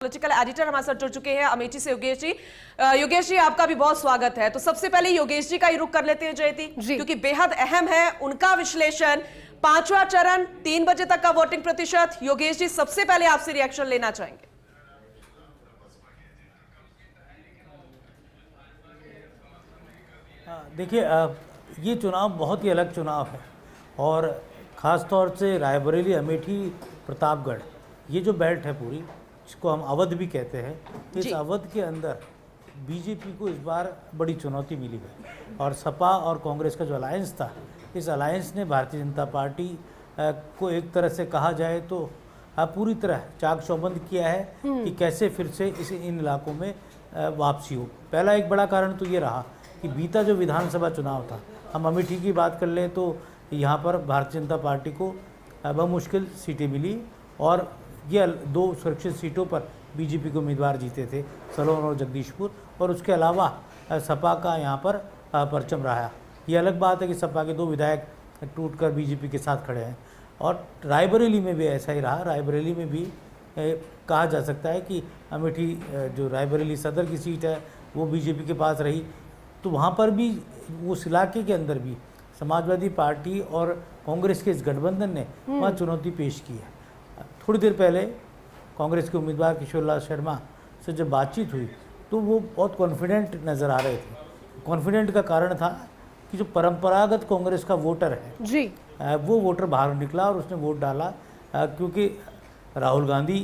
Political editor हमारे साथ जुड़ चुके हैं अमेठी से योगेश जी। योगेश जी, आपका भी बहुत स्वागत है। तो सबसे पहले योगेश जी का ही रुख कर लेते हैं जयती, क्योंकि बेहद अहम है उनका विश्लेषण। पांचवा चरण 3 बजे तक का वोटिंग प्रतिशत। योगेश जी, सबसे पहले आपसे रिएक्शन लेना चाहेंगे। देखिए, ये चुनाव बहुत ही अलग चुनाव है और ख़ास तौर से रायबरेली, अमेठी, प्रतापगढ़, ये जो बेल्ट है पूरी, इसको हम अवध भी कहते हैं। इस अवध के अंदर बीजेपी को इस बार बड़ी चुनौती मिली है और सपा और कांग्रेस का जो अलायंस था, इस अलायंस ने भारतीय जनता पार्टी को एक तरह से कहा जाए तो पूरी तरह चाक चौबंद किया है कि कैसे फिर से इन इलाकों में वापसी हो। पहला एक बड़ा कारण तो ये रहा कि बीता जो विधानसभा चुनाव था, हम अमेठी की बात कर लें तो यहाँ पर भारतीय जनता पार्टी को बमुश्किल सीटें मिली और ये 2 सुरक्षित सीटों पर बीजेपी के उम्मीदवार जीते थे, सलोन और जगदीशपुर, और उसके अलावा सपा का यहाँ पर परचम रहा। ये अलग बात है कि सपा के 2 विधायक टूटकर बीजेपी के साथ खड़े हैं और रायबरेली में भी ऐसा ही रहा। रायबरेली में भी कहा जा सकता है कि अमेठी जो रायबरेली सदर की सीट है वो बीजेपी के पास रही, तो वहाँ पर भी उस इलाके के अंदर भी समाजवादी पार्टी और कांग्रेस के इस गठबंधन ने वहाँ चुनौती पेश की है। थोड़ी देर पहले कांग्रेस के उम्मीदवार किशोरलाल शर्मा से जब बातचीत हुई तो वो बहुत कॉन्फिडेंट नज़र आ रहे थे। कॉन्फिडेंट का कारण था कि जो परंपरागत कांग्रेस का वोटर है जी, वो वोटर बाहर निकला और उसने वोट डाला, क्योंकि राहुल गांधी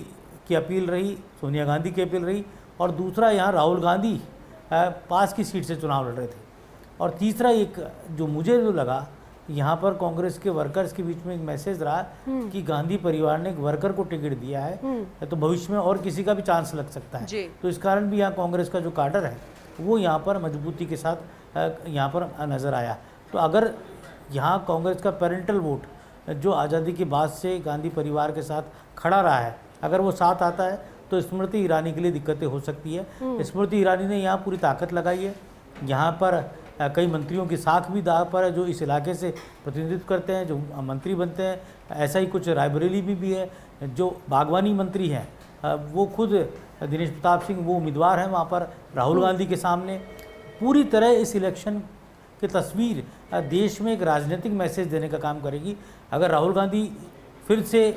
की अपील रही, सोनिया गांधी की अपील रही, और दूसरा यहाँ राहुल गांधी पास की सीट से चुनाव लड़ रहे थे, और तीसरा एक जो मुझे जो लगा, यहाँ पर कांग्रेस के वर्कर्स के बीच में एक मैसेज रहा कि गांधी परिवार ने एक वर्कर को टिकट दिया है तो भविष्य में और किसी का भी चांस लग सकता है। तो इस कारण भी यहाँ कांग्रेस का जो काडर है वो यहाँ पर मजबूती के साथ यहाँ पर नज़र आया। तो अगर यहाँ कांग्रेस का पेरेंटल वोट जो आज़ादी के बाद से गांधी परिवार के साथ खड़ा रहा है, अगर वो साथ आता है तो स्मृति ईरानी के लिए दिक्कतें हो सकती है। स्मृति ईरानी ने यहाँ पूरी ताकत लगाई है। यहाँ पर कई मंत्रियों की साख भी दाव पर है जो इस इलाके से प्रतिनिधित्व करते हैं, जो मंत्री बनते हैं। ऐसा ही कुछ रायबरेली में भी है। जो बागवानी मंत्री हैं वो खुद दिनेश प्रताप सिंह, वो उम्मीदवार हैं वहाँ पर राहुल गांधी के सामने। पूरी तरह इस इलेक्शन की तस्वीर देश में एक राजनीतिक मैसेज देने का काम करेगी। अगर राहुल गांधी फिर से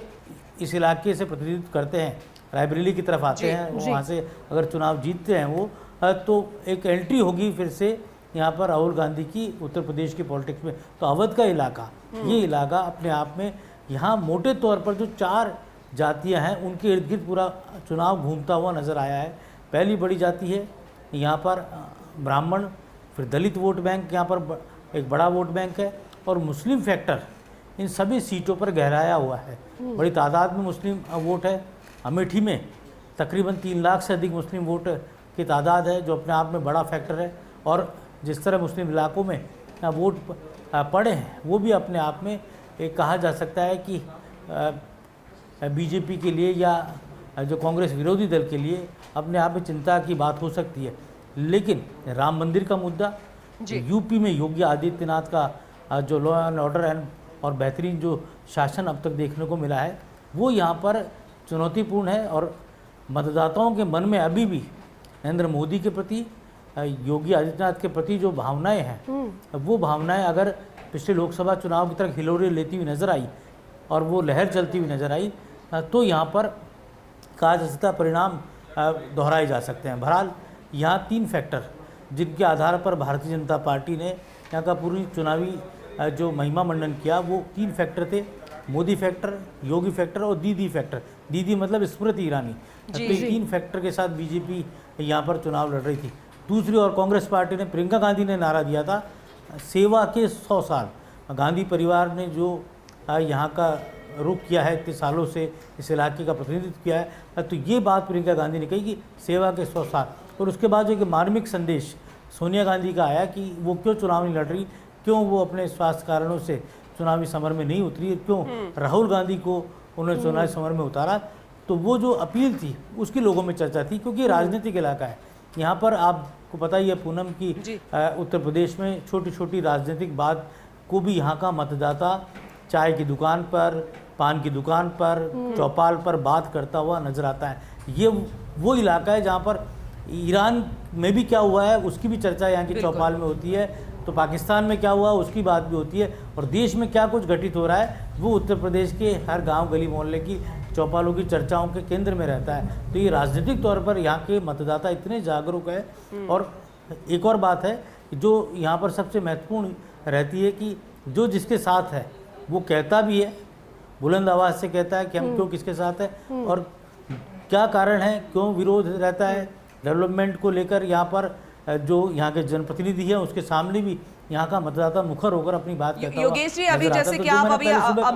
इस इलाके से प्रतिनिधित्व करते हैं, रायबरेली की तरफ आते हैं, वहाँ से अगर चुनाव जीतते हैं वो, तो एक एंट्री होगी फिर से यहाँ पर राहुल गांधी की उत्तर प्रदेश की पॉलिटिक्स में। तो अवध का इलाका, ये इलाका अपने आप में, यहाँ मोटे तौर पर जो 4 जातियाँ हैं उनके इर्द गिर्द पूरा चुनाव घूमता हुआ नज़र आया है। पहली बड़ी जाति है यहाँ पर ब्राह्मण, फिर दलित वोट बैंक यहाँ पर एक बड़ा वोट बैंक है, और मुस्लिम फैक्टर इन सभी सीटों पर गहराया हुआ है। बड़ी तादाद में मुस्लिम वोट है। अमेठी में तकरीबन 3 लाख से अधिक मुस्लिम वोट की तादाद है, जो अपने आप में बड़ा फैक्टर है। और जिस तरह मुस्लिम इलाकों में वोट पड़े हैं वो भी अपने आप में एक कहा जा सकता है कि बीजेपी के लिए या जो कांग्रेस विरोधी दल के लिए अपने आप में चिंता की बात हो सकती है। लेकिन राम मंदिर का मुद्दा, यूपी में योगी आदित्यनाथ का जो लॉ एंड ऑर्डर और बेहतरीन जो शासन अब तक देखने को मिला है, वो यहाँ पर चुनौतीपूर्ण है। और मतदाताओं के मन में अभी भी नरेंद्र मोदी के प्रति, योगी आदित्यनाथ के प्रति जो भावनाएं हैं, वो भावनाएं अगर पिछले लोकसभा चुनाव की तरह हिलोरे लेती हुई नज़र आई और वो लहर चलती हुई नज़र आई, तो यहाँ पर कहा जा सकता परिणाम दोहराए जा सकते हैं। बहरहाल यहाँ 3 फैक्टर जिनके आधार पर भारतीय जनता पार्टी ने यहाँ का पूरी चुनावी जो महिमा मंडन किया, वो 3 फैक्टर थे। मोदी फैक्टर, योगी फैक्टर और दीदी फैक्टर। दीदी मतलब स्मृति ईरानी। तो 3 फैक्टर के साथ बीजेपी यहाँ पर चुनाव लड़ रही थी। दूसरी ओर कांग्रेस पार्टी ने, प्रियंका गांधी ने नारा दिया था सेवा के 100 साल। गांधी परिवार ने जो यहाँ का रुख किया है, इतने सालों से इस इलाके का प्रतिनिधित्व किया है, तो ये बात प्रियंका गांधी ने कही कि सेवा के 100 साल। और उसके बाद जो एक मार्मिक संदेश सोनिया गांधी का आया कि वो क्यों चुनाव नहीं लड़ रही, क्यों वो अपने स्वास्थ्य कारणों से चुनावी समर में नहीं उतरी, क्यों राहुल गांधी को उन्होंने चुनावी समर में उतारा। तो वो जो अपील थी उसकी लोगों में चर्चा थी, क्योंकि राजनीतिक इलाका है। यहाँ पर आपको पता ही है पूनम की उत्तर प्रदेश में छोटी छोटी राजनीतिक बात को भी यहाँ का मतदाता चाय की दुकान पर, पान की दुकान पर, चौपाल पर बात करता हुआ नजर आता है। ये वो इलाका है जहाँ पर ईरान में भी क्या हुआ है उसकी भी चर्चा यहाँ की चौपाल में होती है, तो पाकिस्तान में क्या हुआ उसकी बात भी होती है, और देश में क्या कुछ घटित हो रहा है वो उत्तर प्रदेश के हर गांव गली मोहल्ले की चौपालों की चर्चाओं के केंद्र में रहता है। तो ये राजनीतिक तौर पर यहाँ के मतदाता इतने जागरूक है। और एक और बात है जो यहाँ पर सबसे महत्वपूर्ण रहती है कि जो जिसके साथ है वो कहता भी है, बुलंद आवाज़ से कहता है कि हम क्यों किसके साथ है और क्या कारण है, क्यों विरोध रहता है डेवलपमेंट को लेकर। यहाँ पर जो यहाँ के जनप्रतिनिधि हैं उसके सामने भी यहाँ का मतदाता मुखर होकर अपनी बात कहता है। योगेश जी, अभी जैसे कि आप अभी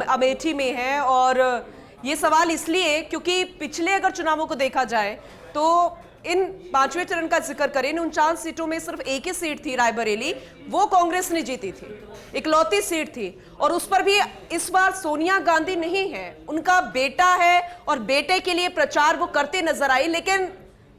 अमेठी में हैं, और ये सवाल इसलिए क्योंकि पिछले अगर चुनावों को देखा जाए तो इन 5वें चरण का जिक्र करें, इन 49 सीटों में सिर्फ एक ही सीट थी रायबरेली, वो कांग्रेस ने जीती थी, इकलौती सीट थी, और उस पर भी इस बार सोनिया गांधी नहीं है, उनका बेटा है और बेटे के लिए प्रचार वो करते नजर आई। लेकिन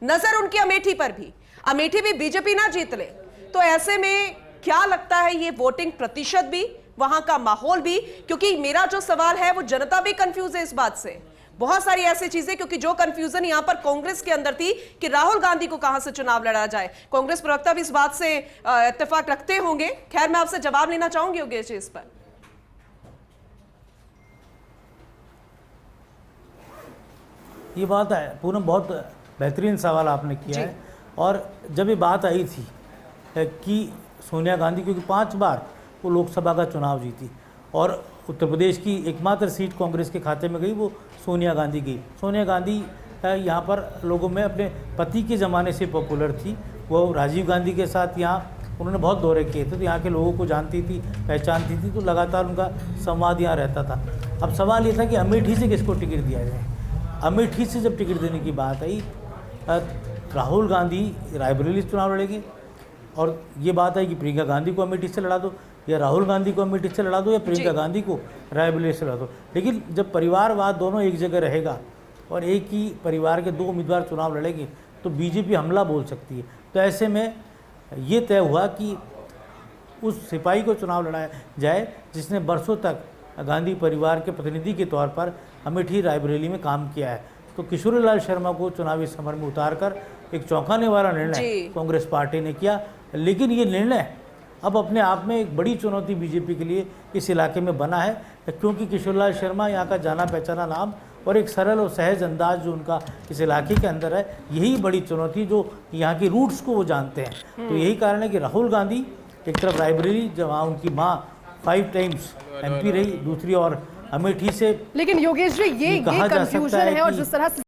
नजर उनकी अमेठी पर भी, अमेठी भी बीजेपी ना जीत ले, तो ऐसे में क्या लगता है ये वोटिंग प्रतिशत भी, वहां का माहौल भी, क्योंकि मेरा जो सवाल है वो जनता भी कंफ्यूज है इस बात से, बहुत सारी ऐसी चीजें, क्योंकि जो कंफ्यूजन यहां पर कांग्रेस के अंदर थी कि राहुल गांधी को कहां से चुनाव लड़ा जाए, कांग्रेस प्रवक्ता भी इस बात से इत्तेफाक रखते होंगे। खैर, मैं आपसे जवाब लेना चाहूंगी योगेश जी इस पर। ये बात है पूनम, बहुत बेहतरीन सवाल आपने किया है। और जब ये बात आई थी कि सोनिया गांधी, क्योंकि 5 बार वो लोकसभा का चुनाव जीती और उत्तर प्रदेश की एकमात्र सीट कांग्रेस के खाते में गई, वो सोनिया गांधी गई। सोनिया गांधी यहाँ पर लोगों में अपने पति के ज़माने से पॉपुलर थी, वो राजीव गांधी के साथ यहाँ उन्होंने बहुत दौरे किए थे, तो यहाँ के लोगों को जानती थी, पहचानती थी, तो लगातार उनका संवाद यहाँ रहता था। अब सवाल ये था कि अमेठी से किसको टिकट दिया जाए। अमेठी से जब टिकट देने की बात आई, राहुल गांधी रायबरेली से चुनाव लड़ेंगे, और ये बात है कि प्रियंका गांधी को अमेठी से लड़ा दो, या राहुल गांधी को अमेठी से लड़ा दो, या प्रियंका गांधी को रायबरेली से लड़ा दो। लेकिन जब परिवारवाद दोनों एक जगह रहेगा और एक ही परिवार के 2 उम्मीदवार चुनाव लड़ेंगे तो बीजेपी हमला बोल सकती है। तो ऐसे में ये तय हुआ कि उस सिपाही को चुनाव लड़ाया जाए जिसने बरसों तक गांधी परिवार के प्रतिनिधि के तौर पर अमेठी रायबरेली में काम किया है। तो किशोरीलाल शर्मा को चुनावी समर में उतारकर एक चौंकाने वाला निर्णय कांग्रेस पार्टी ने किया। लेकिन ये निर्णय अब अपने आप में एक बड़ी चुनौती बीजेपी के लिए इस इलाके में बना है, क्योंकि किशोरीलाल शर्मा यहाँ का जाना पहचाना नाम और एक सरल और सहज अंदाज जो उनका इस इलाके के अंदर है, यही बड़ी चुनौती जो यहाँ की रूट्स को वो जानते हैं। तो यही कारण है कि राहुल गांधी एक तरफ रायबरेली, जहाँ उनकी माँ 5 टाइम्स MP रही, दूसरी और अमेठी से। लेकिन योगेश जी, ये कंफ्यूजन है, और जिस तरह से